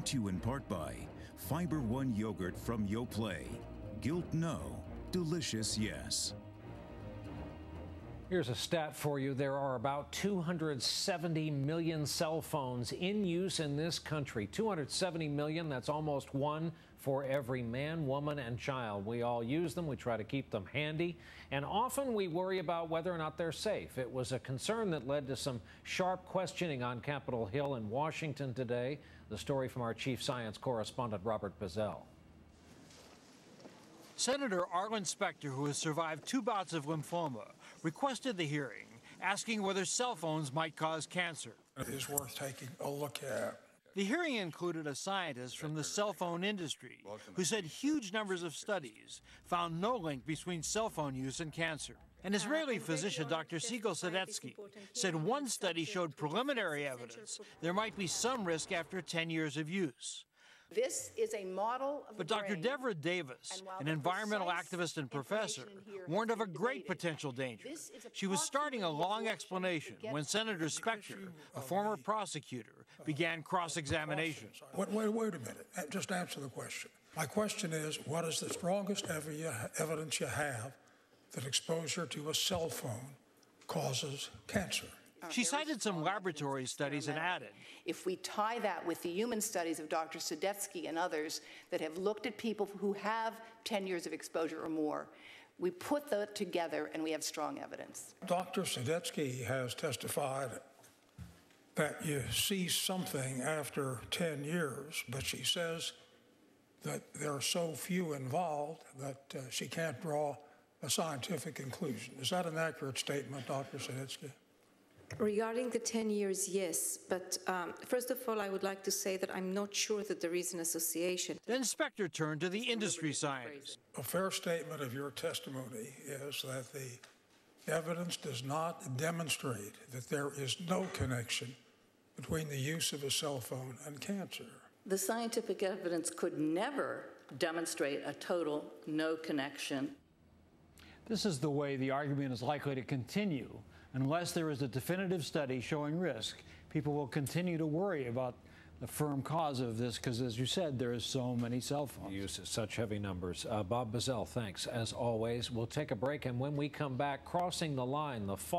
Brought to you in part by Fiber One yogurt from Yoplait. Guilt no, delicious yes. Here's a stat for you. There are about 270 million cell phones in use in this country. 270 million, that's almost one for every man, woman, and child. We all use them. We try to keep them handy. And often we worry about whether or not they're safe. It was a concern that led to some sharp questioning on Capitol Hill in Washington today. The story from our chief science correspondent, Robert Bazell. Senator Arlen Specter, who has survived 2 bouts of lymphoma, requested the hearing, asking whether cell phones might cause cancer. It is worth taking a look at. The hearing included a scientist from the cell phone industry who said huge numbers of studies found no link between cell phone use and cancer. An Israeli physician, Dr. Sigal Sadetsky, said one study showed preliminary evidence there might be some risk after 10 years of use. This is a model of the But Dr. brain. Deborah Davis, an environmental activist and professor, warned of a great potential danger. She was starting a long explanation when Senator Specter, a former prosecutor, began cross-examination. Wait a minute. Just answer the question. My question is, what is the strongest evidence you have that exposure to a cell phone causes cancer? She cited some laboratory studies and added, if we tie that with the human studies of Dr. Sadetsky and others that have looked at people who have 10 years of exposure or more, we put that together and we have strong evidence. Dr. Sadetsky has testified that you see something after 10 years, but she says that there are so few involved that she can't draw a scientific conclusion. Is that an accurate statement, Dr. Sadetsky? Regarding the 10 years, yes. But first of all, I would like to say that I'm not sure that there is an association. Then Specter turned to the industry scientists. A fair statement of your testimony is that the evidence does not demonstrate that there is no connection between the use of a cell phone and cancer. The scientific evidence could never demonstrate a total no connection. This is the way the argument is likely to continue. Unless there is a definitive study showing risk, people will continue to worry about the firm cause of this because, as you said, there is so many cell phones. Use such heavy numbers. Bob Bazell, thanks as always. We'll take a break, and when we come back, crossing the line, the fall